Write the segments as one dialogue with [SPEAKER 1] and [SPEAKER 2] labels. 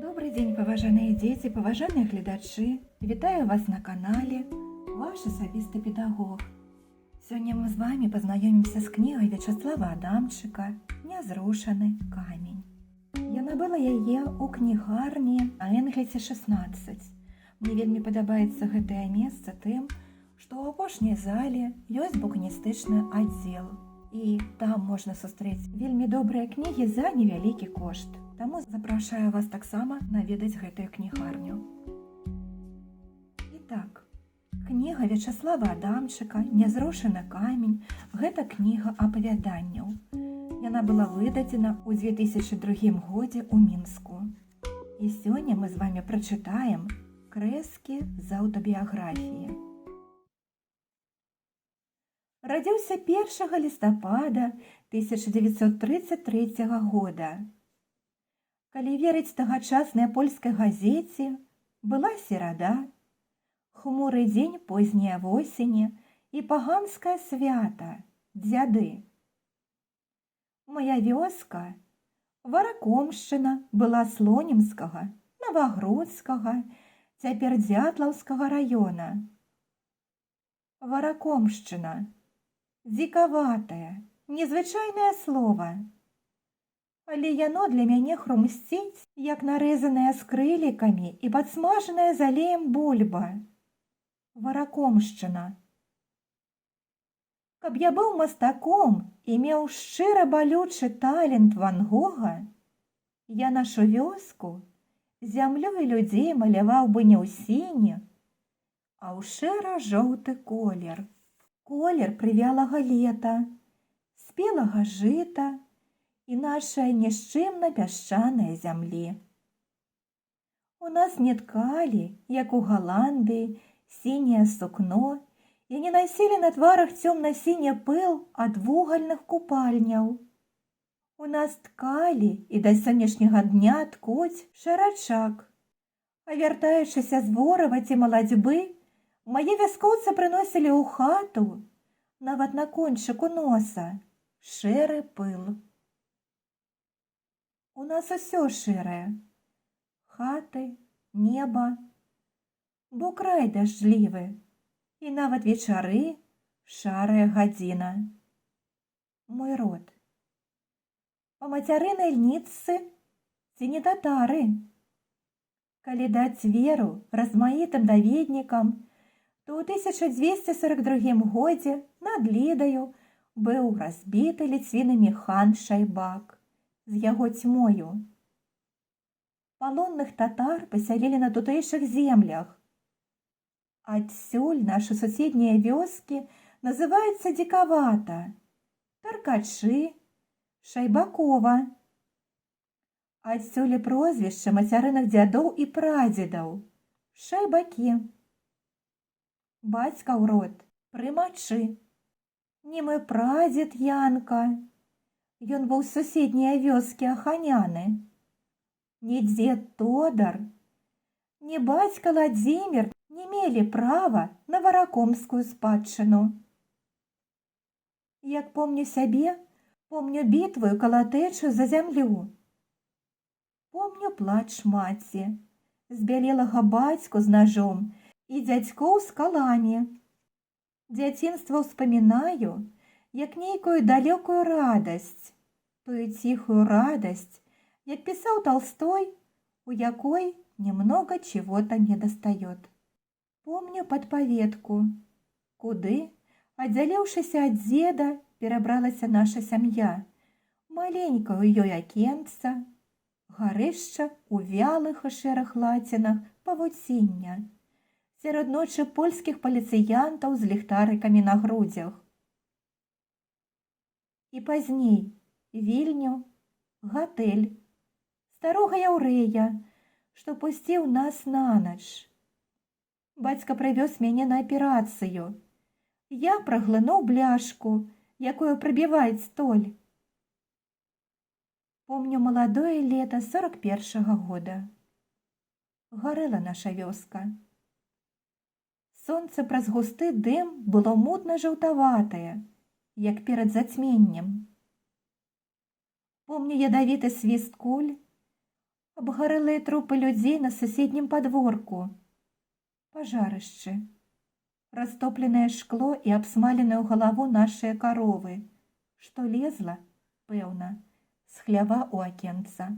[SPEAKER 1] Добрый день, паважаныя дзеці, паважаныя гледачы. Вітаю вас на канале Ваш асабісты педагог. Сёння мы з вами пазнаёмімся з кнігай Вячаслава Адамчыка «Нязрушаны камень». Я набыла яе ў кнігарні на Энглісе 16. Мне вельмі падабаецца гэтае месца тым, што ў апошняй зале ёсць букіністычны аддзел. І там можна сустрэць вельмі добрыя кнігі за невялікі кошт. Таму запрашаю вас таксама наведаць гэтую кнігарню. Ітак, кніга Вячаслава Адамчыка «Нязрушаны камень» – гэта кніга апавяданняў. Яна была выдадзена ў 2002 годзе ў Мінску. І сёння мы з вами прачытаем крэскі з аўтабіяграфіі. Радзіўся 1 лістапада 1933 года. Калі верыць тагачаснай польскай газеце, была серада, хмуры дзень позняй восені і паганскае свята, дзяды. Моя вёска, Варакомшчына, была Слонімскага, Навагрудскага, цяпер Дзятлаўскага раёна. Варакомшчына. Дзікаватае, незвычайнае слова. Але яно для мяне хрумсціць, як нарэзанае з крылікамі і падсмажанае з алеем бульба. Варакомшчына. Каб я быў мастаком і меў шчыра балючы талент Ван Гога, я нашу вёску, зямлю і людзей маляваў бы не ў сіні, а ў шэра-жоўты колер. Колер прывялага лета, спелага жыта і нашай няшчымна-пясчанай зямлі. У нас не ткалі, як у Галандыі, сіняе сукно і не насілі на тварах цёмна-сіні пыл ад вугальных купальняў. У нас ткалі і да сённяшняга дня ткуць шарачак. А вяртаючыся з ворава ці малацьбы, мае вяскоўцы прыносілі ў хату, нават на кончыку носа, шэры пыл. У нас усё шэрае. Хаты, неба, бо край дажджлівы, і нават вечары шарая гадзіна. Мой род. Па мацярынай льніцы ці не татары? Калі даць веру размаітым даведнікам, то ў 1242 годзе над Лідаю быў разбіты ліцвінамі хан Шайбак з яго цьмою. Палонных татар пасялілі на тутэйшых землях. Адсюль нашы суседнія вёскі называюцца дзікавата, Таркачы, Шайбакова. Адсюль і прозвішча мацярыных дзядоў і прадзедаў – Шайбакі. Бацькаў род Прымачы. Не мой прадзед Янка. Ён быў з суседняе вёскі Аханяны. Не дзед Тодар, не бацька Ладзімір не мелі права на варакомскую спадчыну. Як помню сябе, помню бітву і калатэчу за зямлю. Помню плач маці, збялелага бацьку з нажом і дзядзькоў з каламі. Дзяцінства ўспамінаю, як нейкую далёкую радасць, тую ціхую радасць, як пісаў Толстой, у якой немного чего-то недостаёт. Помню падпаветку, куды, аддзяліўшыся ад дзеда, перабралася наша сям'я, маленькае ў ёй акенца, гарышча у вялых і шэрых лацінах павуціння, сярод ночы польскіх паліцыянтаў з ліхтарыкамі на грудзях. І пазней Вільню, гатэль, старога яўрэя, што пусціў нас на ноч. Бацька прывёз мяне на аперацыю. Я праглынуў бляшку, якую прабіваюць столь. Помню маладое лета 41-го года. Гарэла наша вёска. Сонце праз густы дым было мутна-жаўтаватае, як перад зацьменнем. Помню ядавіты свіст куль, Обгорелые трупы людей на соседнем подворку. Пожарище. Растопленное шкло и обсмаленную голову нашей коровы, что лезла, пэўна, з хлява ў акенца.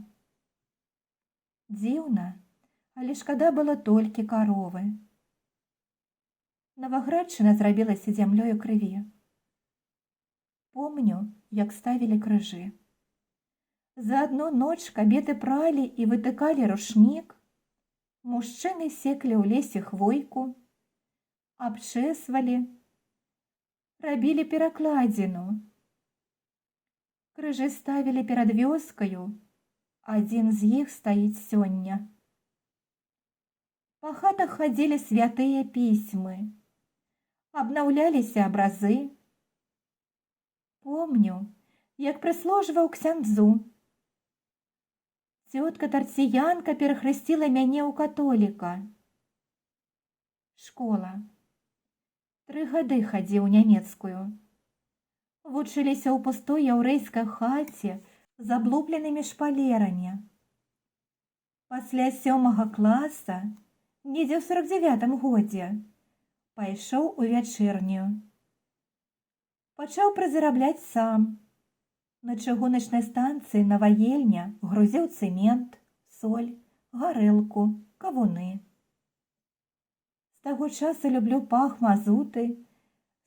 [SPEAKER 1] Дзіўна, але шкада было толькі каровы. Новаградчына зрабілася зямлёю крыві. Помню, як ставілі крыжы. За одну ноч кабеты пралі і вытыкалі рушнік, мужчыны секлі ў лесе хвойку, абчэсвалі, рабілі перакладзіну. Крыжы ставілі перад вёскаю, адзін з іх стаіць сёння. Па хатах хадзілі святыя пісьмы, абнаўляліся абразы. Помню, як прыслужваў ксяндзу. Цётка-тарціянка перахрысціла мяне ў католіка. Школа. 3 гады хадзіў у нямецкую. Вучыліся ў пустой яўрэйскай хаце з аблупленымі шпалерамі. Пасля 7 класа, недзе ў 49 годзе, пайшоў у вячэрнюю. Пачаў прызарабляць сам. На чыгуначнай станцыі Наваельня грузіў цэмент, соль, гарэлку, кавуны. З таго часу люблю пах мазуты,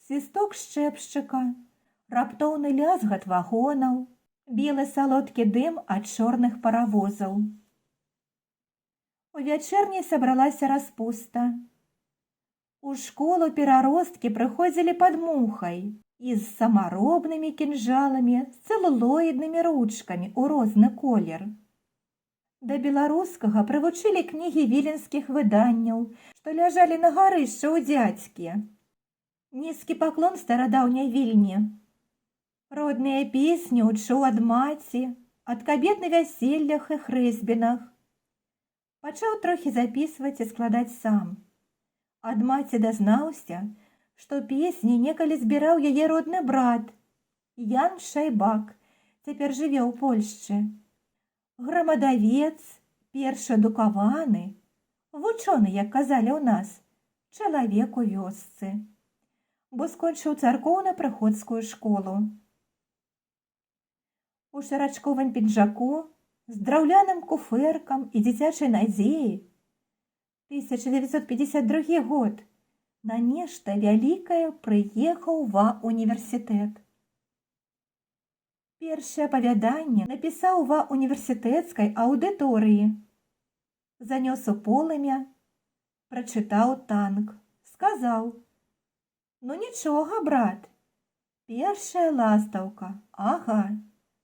[SPEAKER 1] свісток шчэпшчыка, раптоўны лязгат вагонаў, белы салодкі дым ад чорных паравозаў. У вячэрні сабралася распуста. У школу пераросткі прыходзілі пад мухай і з самаробнымі кінжаламі, з цэлулоіднымі ручкамі ў розны колер. Да беларускага прывучылі кнігі віленскіх выданняў, што ляжалі на гарышчы ў дзядзькі. Нізкі паклон старадаўняй Вільні. Родныя песні учуў ад маці, ад кабет на вяселлях і хрэсьбінах. Пачаў трохі запісваць і складаць сам. Ад маці дазнаўся, што песні некалі збіраў яе родны брат, Ян Шайбак, цяпер жыве ў Польшчы. Грамадавец, першы адукаваны, вучоны, як казалі ў нас, чалавек у вёсцы, бо скончыў царкоўна-прыходскую школу. У шарачковым піджаку, з драўляным куфэркам і дзіцячай надзеяй, 1952 год, на нешта вялікае прыехаў ва універсітэт. Першае апавяданне напісаў ва універсітэцкай аўдыторыі. Занёс у полымя, прачытаў танк, сказаў: «Ну нічога, брат, першая ластаўка, ага,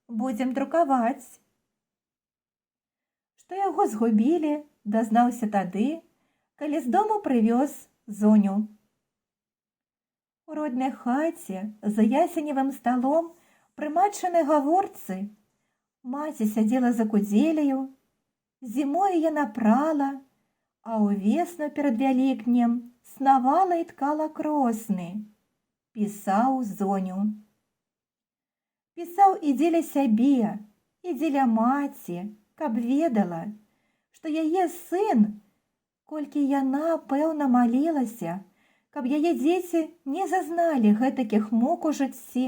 [SPEAKER 1] будзем друкаваць». Што яго згубілі, дазнаўся тады, калі з дому прывёз Зоню. У роднай хаце за ясеневым сталом пры матчынай гаворцы маці сядзела за кудзеляю, зімою яна прала, а ўвесну перад Вялікднем снавала і ткала кросны, пісаў Зоню. Пісаў і дзеля сябе, і дзеля маці, каб ведала, што яе сын, колькі яна, пэўна, малілася, каб яе дзеці не зазналі гэтакіх мук у жыцці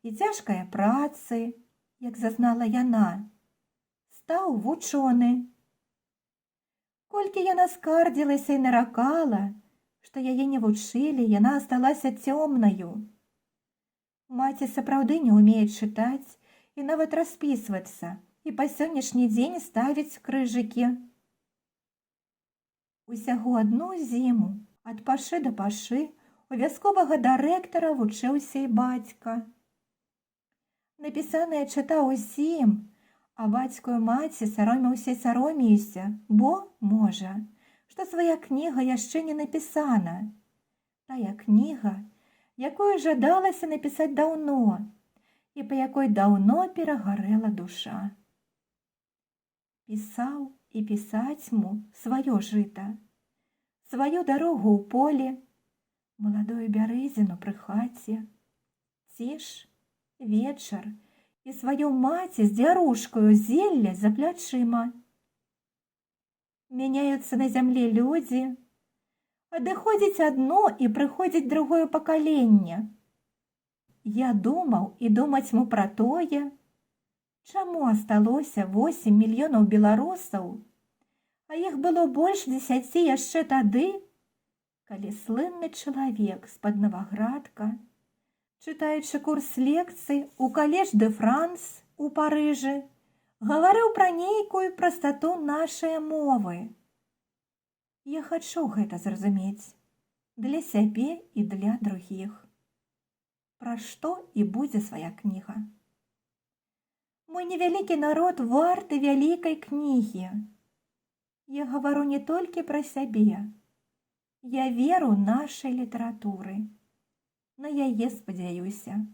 [SPEAKER 1] і цяжкай працы, як зазнала яна, стаў вучоны. Колькі яна скардзілася і наракала, што яе не вучылі, яна асталася цёмнаю. Маці сапраўды не ўмее чытаць і нават распісвацца, і па сённяшні дзень ставіць крыжыкі. Усяго адну зіму, ад пашы да пашы, у вясковага дырэктара вучыўся і бацька. Напісанае чытаў усім, а бацькую маці сароміўся і сароміўся, бо, можа, што свая кніга яшчэ не напісана. Тая кніга, якую жадалася напісаць даўно, і па якой даўно перагарэла душа. Пісаў і пісаць му сваё жыта, сваю дарогу ў полі, маладую бярэзіну пры хаце, ціш, вечар і сваю маці з дзярушкаю зелля за плячыма. Меняются на зямле люди. Адыходзіць одно и приходит другое поколение. Я думал и думать му про тое, чаму асталося 8 мільёнаў беларусаў, а іх было больш 10 яшчэ тады, калі слынны чалавек з-пад Новаградка, чытаючы курс лекцый у Калеж де Франс у Парыжы, гаварыў пра нейкую прастату нашай мовы. Я хачу гэта зразумець для сябе і для другіх. Пра што і будзе свая кніга. Мой невялікі народ варты вялікай кнігі. Я гавару не толькі пра сябе. Я веру нашай літаратуры. На яе спадзяюся.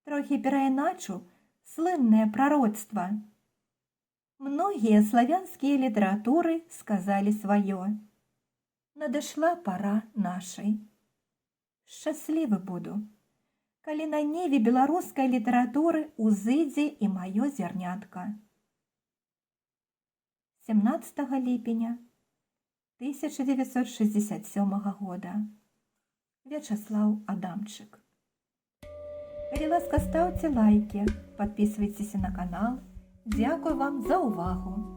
[SPEAKER 1] Трохі перайначу слыннае прароцтва. Многія славянскія літаратуры сказалі сваё. Надышла пара нашай. Шчаслівы буду, калі на ніве беларускай літаратуры узыдзе і маё зярнятка. 17 ліпеня 1967 года. Вячаслаў Адамчык. Калі ласка, ставьте лайки, подписывайтесь на канал. Дякую вам за увагу!